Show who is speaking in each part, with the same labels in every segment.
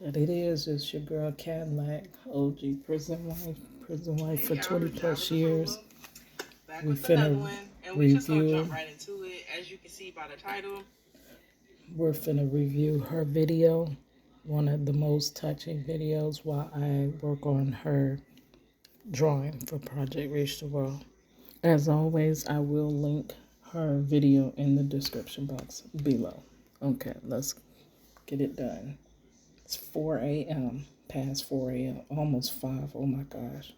Speaker 1: But it is. It's your girl Cadillac, OG prison wife for 20 plus years.
Speaker 2: Back
Speaker 1: We
Speaker 2: with another
Speaker 1: finna
Speaker 2: one, and we just gonna
Speaker 1: review.
Speaker 2: jump right into it. As you can see by the title,
Speaker 1: We're finna review her video, one of the most touching videos, while I work on her drawing for Project Reach the World. As always, I will link her video in the description box below. Okay, let's get it done. It's 4 a.m. Past 4 a.m. Almost 5. Oh my gosh.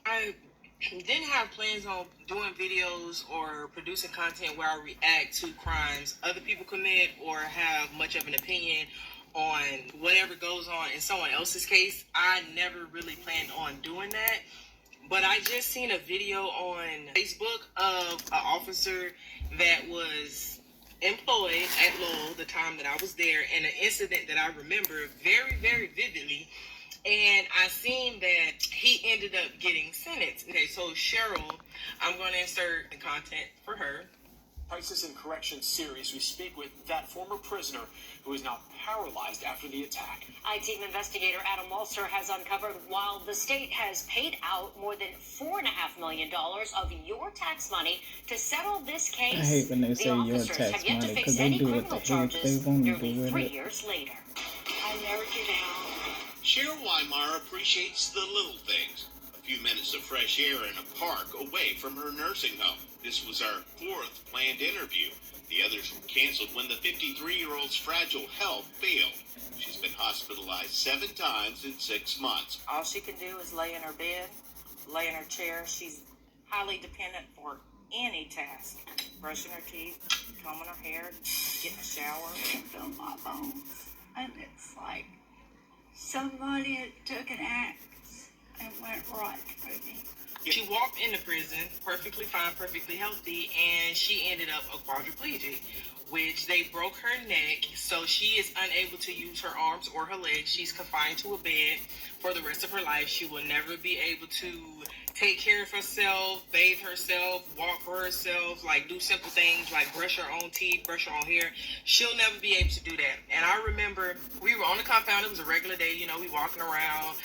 Speaker 2: I didn't have plans on doing videos or producing content where I react to crimes other people commit or have much of an opinion on whatever goes on in someone else's case. I never really planned on doing that. But I just seen a video on Facebook of an officer that was employed at Lowell the time that I was there, and an incident that I remember very, very vividly. And I seen that he ended up getting sentenced. Okay, so Cheryl, I'm going to insert the content for her.
Speaker 3: Crisis in Correction series, we speak with that former prisoner who is now paralyzed after the attack.
Speaker 4: I-Team investigator Adam Walser has uncovered while the state has paid out more than $4.5 million of your tax money to settle this case.
Speaker 1: I hate when they say your
Speaker 4: officers
Speaker 1: tax
Speaker 4: have yet
Speaker 1: money
Speaker 4: to
Speaker 1: because
Speaker 4: face
Speaker 1: they
Speaker 4: any
Speaker 1: do what
Speaker 4: criminal
Speaker 1: the heck they
Speaker 4: charges
Speaker 1: want to do
Speaker 4: nearly
Speaker 1: with
Speaker 4: 3
Speaker 1: it.
Speaker 4: years later.
Speaker 5: I never get out.
Speaker 6: Cheryl Weimar appreciates the little things. A few minutes of fresh air in a park away from her nursing home. This was our 4th planned interview. The others were canceled when the 53-year-old's fragile health failed. She's been hospitalized 7 times in 6 months.
Speaker 5: All she can do is lay in her bed, lay in her chair. She's highly dependent for any task. Brushing her teeth, combing her hair, getting a shower.
Speaker 7: I feel my bones. And it's like somebody had took an axe and went right through me.
Speaker 2: She walked into prison perfectly fine, perfectly healthy, and she ended up a quadriplegic, which they broke her neck, so she is unable to use her arms or her legs. She's confined to a bed for the rest of her life. She will never be able to take care of herself, bathe herself, walk for herself, like do simple things like brush her own teeth, brush her own hair. She'll never be able to do that. And I remember we were on the compound. It was a regular day, we walking around,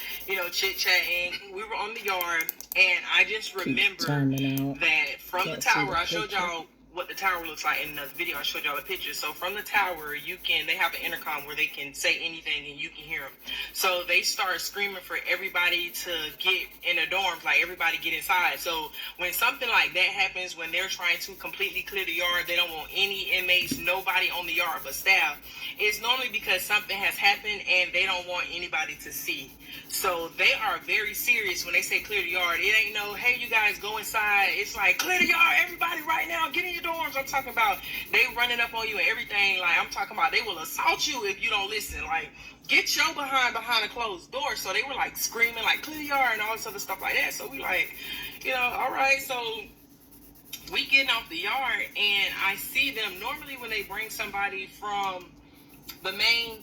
Speaker 2: chit-chatting. We were on the yard, and I just remember that from the tower, I showed y'all what the tower looks like in the video. I showed y'all a picture. So from the tower, they have an intercom where they can say anything and you can hear them. So they start screaming for everybody to get in the dorms, like everybody get inside. So when something like that happens, when they're trying to completely clear the yard, they don't want any inmates, nobody on the yard but staff. It's normally because something has happened and they don't want anybody to see. So they are very serious when they say clear the yard. It ain't no, hey, you guys go inside. It's like, clear the yard, everybody right now, get in your dorms. I'm talking about they running up on you and everything. Like, I'm talking about they will assault you if you don't listen. Like, get your behind a closed door. So they were like screaming, like, clear the yard and all this other stuff like that. So we like, all right. So we getting off the yard and I see them normally when they bring somebody from the main,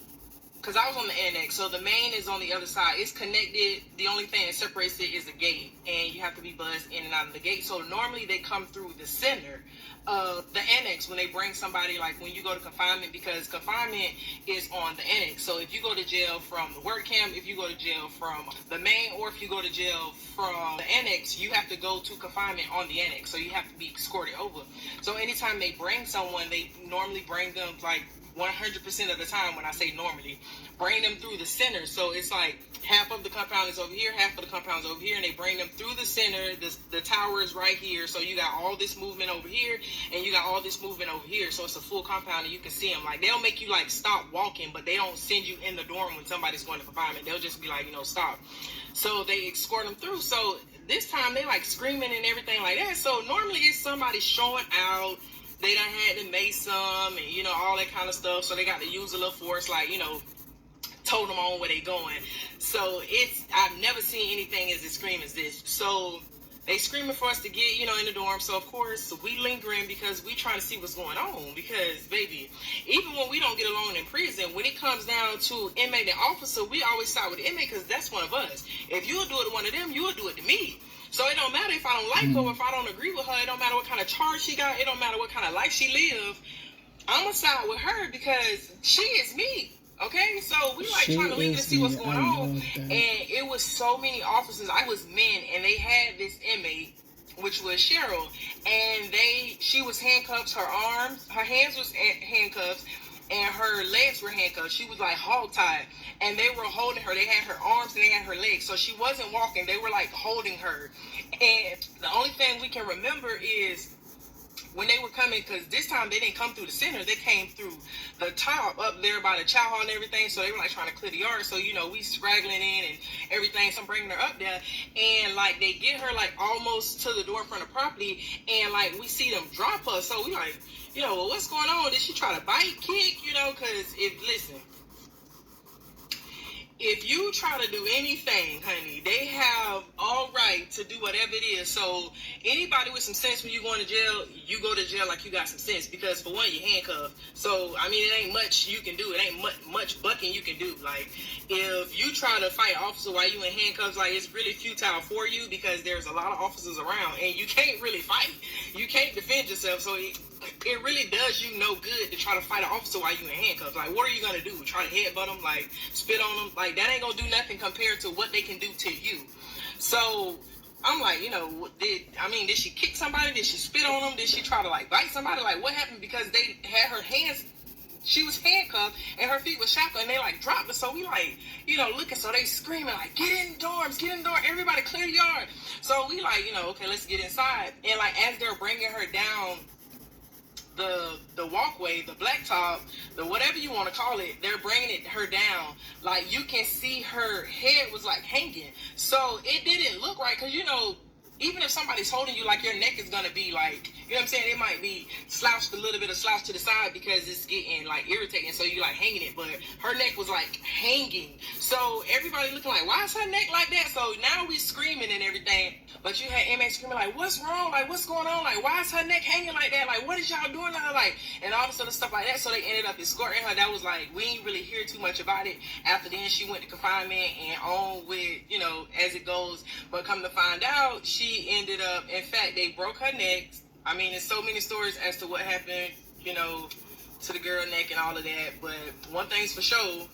Speaker 2: because I was on the annex, so the main is on the other side. It's connected. The only thing that separates it is the gate, and you have to be buzzed in and out of the gate. So normally they come through the center of the annex when they bring somebody, like when you go to confinement, because confinement is on the annex. So if you go to jail from the work camp, if you go to jail from the main, or if you go to jail from the annex, you have to go to confinement on the annex. So you have to be escorted over. So anytime they bring someone, they normally bring them like 100% of the time. When I say normally, bring them through the center. So it's like half of the compound is over here, half of the compound is over here, and they bring them through the center. The tower is right here, so you got all this movement over here and you got all this movement over here. So it's a full compound and you can see them. Like, they'll make you like stop walking, but they don't send you in the dorm when somebody's going to confinement. They'll just be like, stop. So they escort them through. So this time they like screaming and everything like that. So normally it's somebody showing out. They done had to make some and, all that kind of stuff. So they got to use a little force, like, told them on where they going. So I've never seen anything as extreme as this. So they screaming for us to get, in the dorm. So, of course, we lingering because we trying to see what's going on. Because, baby, even when we don't get along in prison, when it comes down to inmate and officer, we always side with the inmate because that's one of us. If you'll do it to one of them, you'll do it to me. So it don't matter if I don't like her or if I don't agree with her. It don't matter what kind of charge she got. It don't matter what kind of life she live. I'm going to side with her because she is me. Okay? So like
Speaker 1: She
Speaker 2: trying to leave to
Speaker 1: is
Speaker 2: see what's
Speaker 1: me.
Speaker 2: going
Speaker 1: I
Speaker 2: on.
Speaker 1: know that.
Speaker 2: And it was so many officers. I was men, and they had this inmate, which was Cheryl, and she was handcuffed. Her hands was handcuffed, and her legs were handcuffed. She was like hog tied, and they were holding her. They had her arms and they had her legs, so she wasn't walking. They were like holding her, and the only thing we can remember is when they were coming, because this time they didn't come through the center, they came through the top up there by the chow hall and everything. So they were like trying to clear the yard. So, you know, we straggling in and everything. So I'm bringing her up there, and like they get her like almost to the door in front of property, and like we see them drop her. So we like, you know, well, what's going on? Did she try to bite, kick? You know, because if you try to do anything, honey, they have all right to do whatever it is. So anybody with some sense, when you going to jail, you go to jail like you got some sense, because for one, you're handcuffed. So I mean, it ain't much you can do. It ain't much bucking you can do. Like if you try to fight an officer while you in handcuffs, like it's really futile for you, because there's a lot of officers around and you can't really fight. You can't defend yourself. So it really does you no good to try to fight an officer while you in handcuffs. Like, what are you gonna do? Try to headbutt them? Like, spit on them? Like, that ain't gonna do nothing compared to what they can do to you. So I'm like, you know, did she kick somebody? Did she spit on them? Did she try to like bite somebody? Like, what happened? Because they had her hands. She was handcuffed and her feet were shackled, and they like dropped her. So we like, you know, looking. So they screaming like, get in the dorms, everybody clear the yard. So we like, you know, okay, let's get inside. And like as they're bringing her down the walkway, the blacktop, the whatever you want to call it, they're bringing her down. Like you can see her head was like hanging. So it didn't look right, because you know, even if somebody's holding you, like your neck is gonna be like, you know what I'm saying? It might be slouched a little bit, of slouch to the side, because it's getting like irritating. So you like hanging it, but her neck was like hanging. So everybody looking like, why is her neck like that? So now we screaming and everything, but you had inmates screaming like, what's wrong? Like, what's going on? Like, why is her neck hanging like that? Like, what is y'all doing to her? Like, and all this other stuff like that. So they ended up escorting her. That was like, we didn't really hear too much about it. After then, she went to confinement and on with, you know, as it goes. But come to find out, she ended up, in fact, they broke her neck. I mean, there's so many stories as to what happened, you know, to the girl neck and all of that. But one thing's for sure,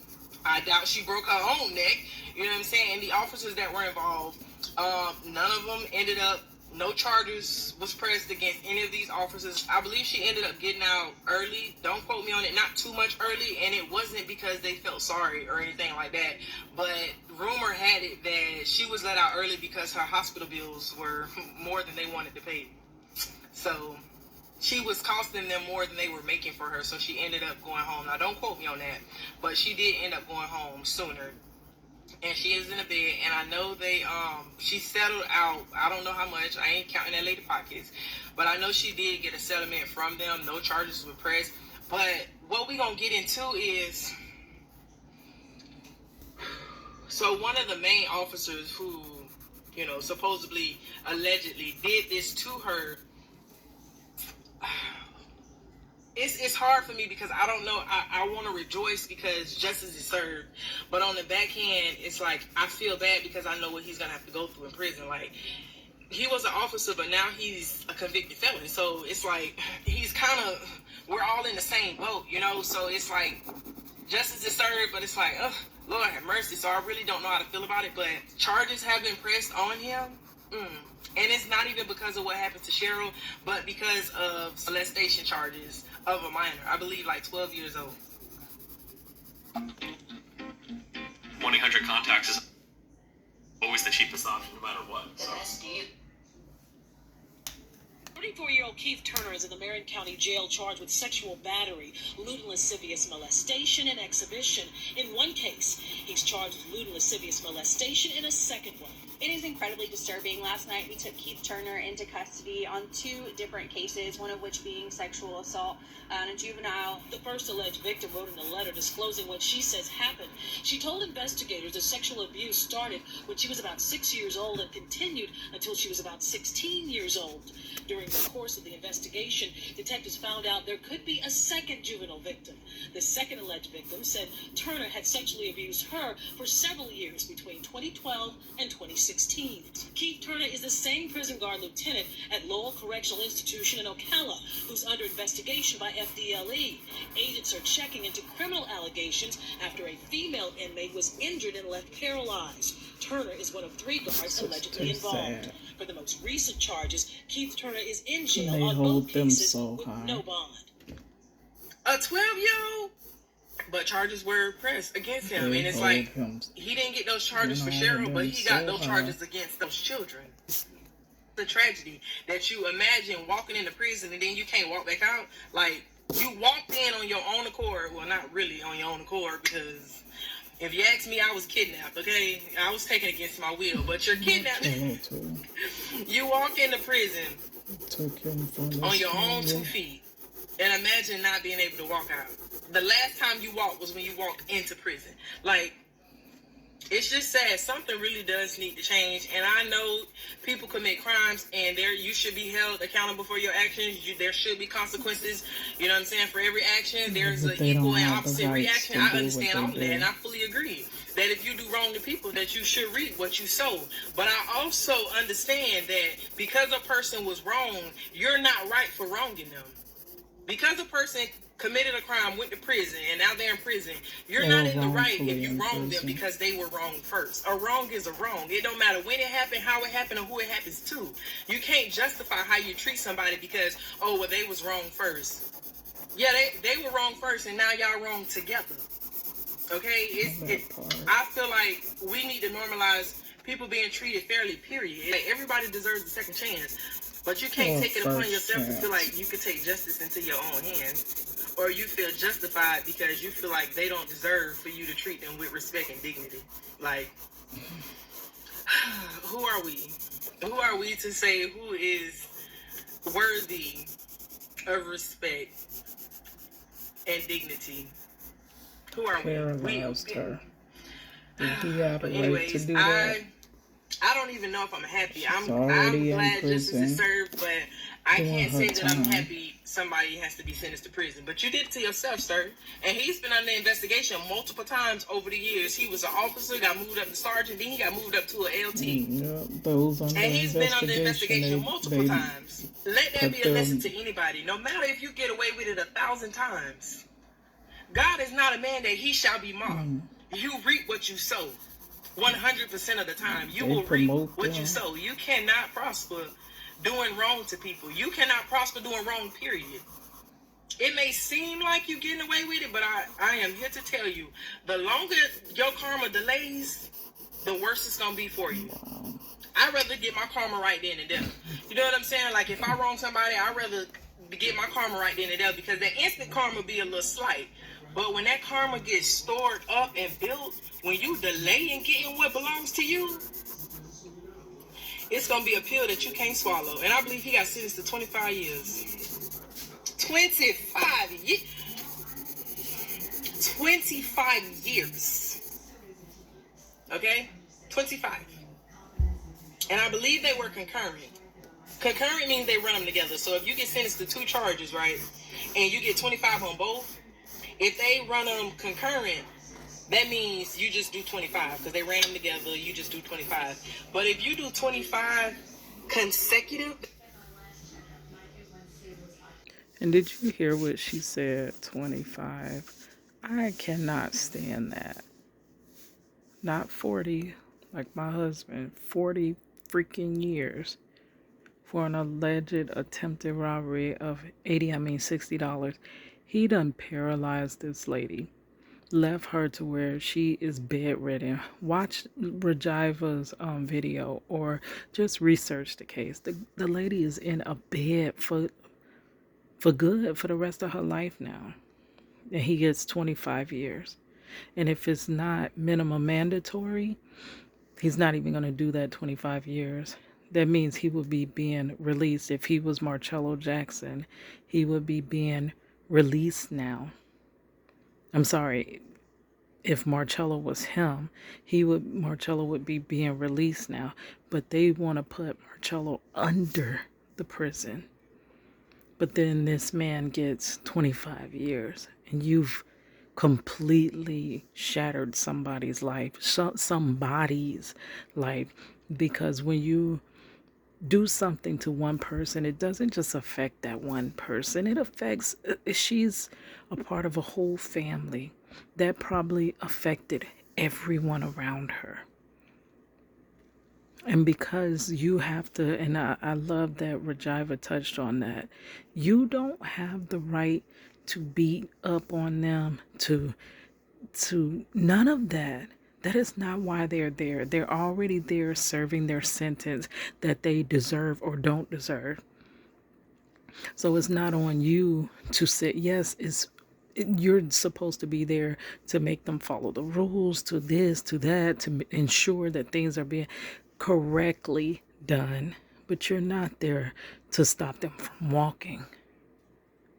Speaker 2: I doubt she broke her own neck. You know what I'm saying? And the officers that were involved, none of them ended up, no charges was pressed against any of these officers. I believe she ended up getting out early. Don't quote me on it. Not too much early. And it wasn't because they felt sorry or anything like that. But rumor had it that she was let out early because her hospital bills were more than they wanted to pay. So she was costing them more than they were making for her. So she ended up going home. Now, don't quote me on that. But she did end up going home sooner. And she is in a bed, and I know she settled out. I don't know how much. I ain't counting that lady pockets, but I know she did get a settlement from them. No charges were pressed. But what we gonna get into is, so one of the main officers who, you know, supposedly, allegedly did this to her. It's hard for me because I don't know. I want to rejoice because justice is served. But on the back end, it's like I feel bad because I know what he's going to have to go through in prison. Like, he was an officer, but now he's a convicted felon. So it's like he's kind of, we're all in the same boat, you know? So it's like justice is served, but it's like, Lord have mercy. So I really don't know how to feel about it. But charges have been pressed on him. And it's not even because of what happened to Cheryl, but because of molestation charges of a minor. I believe like 12 years old.
Speaker 8: 1-800 contacts is always the cheapest option no matter what. So.
Speaker 9: 34-year-old Keith Turner is in the Marion County Jail charged with sexual battery, lewd and lascivious molestation, and exhibition. In one case, he's charged with lewd and lascivious molestation in a second one.
Speaker 10: It is incredibly disturbing. Last night, we took Keith Turner into custody on 2 different cases, one of which being sexual assault on a juvenile.
Speaker 9: The first alleged victim wrote in a letter disclosing what she says happened. She told investigators the sexual abuse started when she was about 6 years old and continued until she was about 16 years old. During the course of the investigation, detectives found out there could be a second juvenile victim. The second alleged victim said Turner had sexually abused her for several years between 2012 and 2016. 2016. Keith Turner is the same prison guard lieutenant at Lowell Correctional Institution in Ocala, who's under investigation by FDLE. Agents are checking into criminal allegations after a female inmate was injured and left paralyzed. Turner is one of 3 guards allegedly involved. For the most recent charges, Keith Turner is in jail on both cases with no bond.
Speaker 2: A 12-year-old, but charges were pressed against him, and it's like he didn't get those charges for Cheryl, but he got those charges against those children. The tragedy that you imagine walking into prison and then you can't walk back out. Like, you walked in on your own accord. Well, not really on your own accord, because if you ask me, I was kidnapped, okay? I was taken against my will, but you're kidnapped. You walk into prison on your own 2 feet, and imagine not being able to walk out. The last time you walked was when you walked into prison. Like, it's just sad. Something really does need to change. And I know people commit crimes, and you should be held accountable for your actions. There should be consequences. You know what I'm saying? For every action, there's an equal and opposite reaction. I understand all of that, and I fully agree that if you do wrong to people, that you should reap what you sow. But I also understand that because a person was wrong, you're not right for wronging them. Because a person committed a crime, went to prison, and now they're in prison, you're not in the right if you wronged them because they were wrong first. A wrong is a wrong. It don't matter when it happened, how it happened, or who it happens to. You can't justify how you treat somebody because, oh, well, they was wrong first. Yeah, they were wrong first, and now y'all wrong together. Okay? I feel like we need to normalize people being treated fairly, period. Like, everybody deserves a second chance. But you can't take it upon yourself to feel like you can take justice into your own hands. Or you feel justified because you feel like they don't deserve for you to treat them with respect and dignity. Like, who are we? Who are we to say who is worthy of respect and dignity? Who are we?
Speaker 1: Paralyzed her. Did he have a right to do
Speaker 2: that?
Speaker 1: that?
Speaker 2: I don't even know if I'm happy. I'm glad justice is served, but I can't say that I'm happy somebody has to be sentenced to prison. But you did it to yourself, sir. And he's been under investigation multiple times over the years. He was an officer, got moved up to sergeant, then he got moved up to an LT. And he's been under investigation multiple times. Let that be a lesson to anybody. No matter if you get away with it 1,000 times, God is not a man that he shall be mocked. You reap what you sow. 100% of the time, you will reap what you sow. You cannot prosper doing wrong to people. You cannot prosper doing wrong, period. It may seem like you're getting away with it, but I am here to tell you, the longer your karma delays, the worse it's going to be for you. I'd rather get my karma right then and there. You know what I'm saying? Like, if I wrong somebody, I'd rather get my karma right then and there, because the instant karma be a little slight. But when that karma gets stored up and built, when you delay in getting what belongs to you, it's going to be a pill that you can't swallow. And I believe he got sentenced to 25 years. 25 years. 25 years. Okay? 25. And I believe they were concurrent. Concurrent means they run them together. So if you get sentenced to 2 charges, right, and you get 25 on both, if they run them concurrent, that means you just do 25 because they ran them together. You just do 25. But if you do 25 consecutive.
Speaker 1: And did you hear what she said? 25. I cannot stand that. Not 40, like my husband. 40 freaking years for an alleged attempted robbery of $60. He done paralyzed this lady. Left her to where she is bedridden. Watch Rajiva's video or just research the case. The lady is in a bed for good for the rest of her life now. And he gets 25 years. And if it's not minimum mandatory, he's not even going to do that 25 years. That means he would be being released. If he was Marcello Jackson, he would be being released now. I'm sorry. If Marcello was him, Marcello would be being released now. But they want to put Marcello under the prison. But then this man gets 25 years. And you've completely shattered somebody's life. Somebody's life. Because when you do something to one person, it doesn't just affect that one person. It affects, she's a part of a whole family that probably affected everyone around her. And because you have to, and I love that Rajiva touched on that, you don't have the right to beat up on them, to none of that. That is not why they're there. They're already there serving their sentence that they deserve or don't deserve. So it's not on you to say, yes, you're supposed to be there to make them follow the rules, to this, to that, to ensure that things are being correctly done. But you're not there to stop them from walking.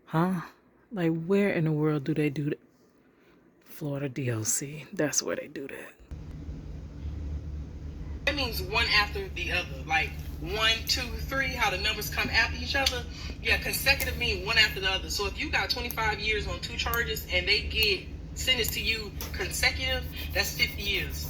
Speaker 1: Huh? Like, where in the world do they do that? Florida DLC. That's where they do that.
Speaker 2: That means one after the other. Like 1, 2, 3, how the numbers come after each other. Yeah, consecutive means one after the other. So if you got 25 years on 2 charges and they get sentenced to you consecutive, that's 50 years.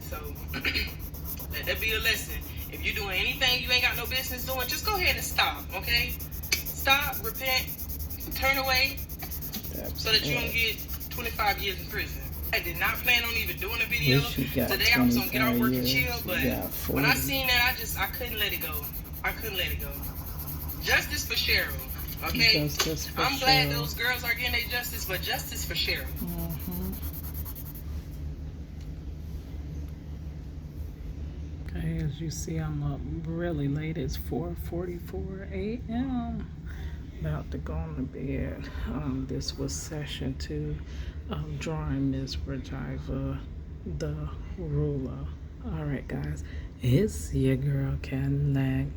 Speaker 2: So let that be a lesson. If you're doing anything you ain't got no business doing, just go ahead and stop, okay? Stop, repent, turn away, so that you don't get 25 years in prison. I did not plan on even doing a video today. I was gonna get off work and chill, but when I seen that, I couldn't let it go. I couldn't let it go. Justice for Cheryl, okay?
Speaker 1: Justice for
Speaker 2: I'm glad
Speaker 1: Cheryl.
Speaker 2: those girls are getting their justice, but justice for Cheryl.
Speaker 1: Okay, as you see, I'm up really late. It's 4:44 a.m. About to go on to bed. This was session 2 of drawing Miss Rajiva the ruler. All right, guys, it's your girl Cadillac.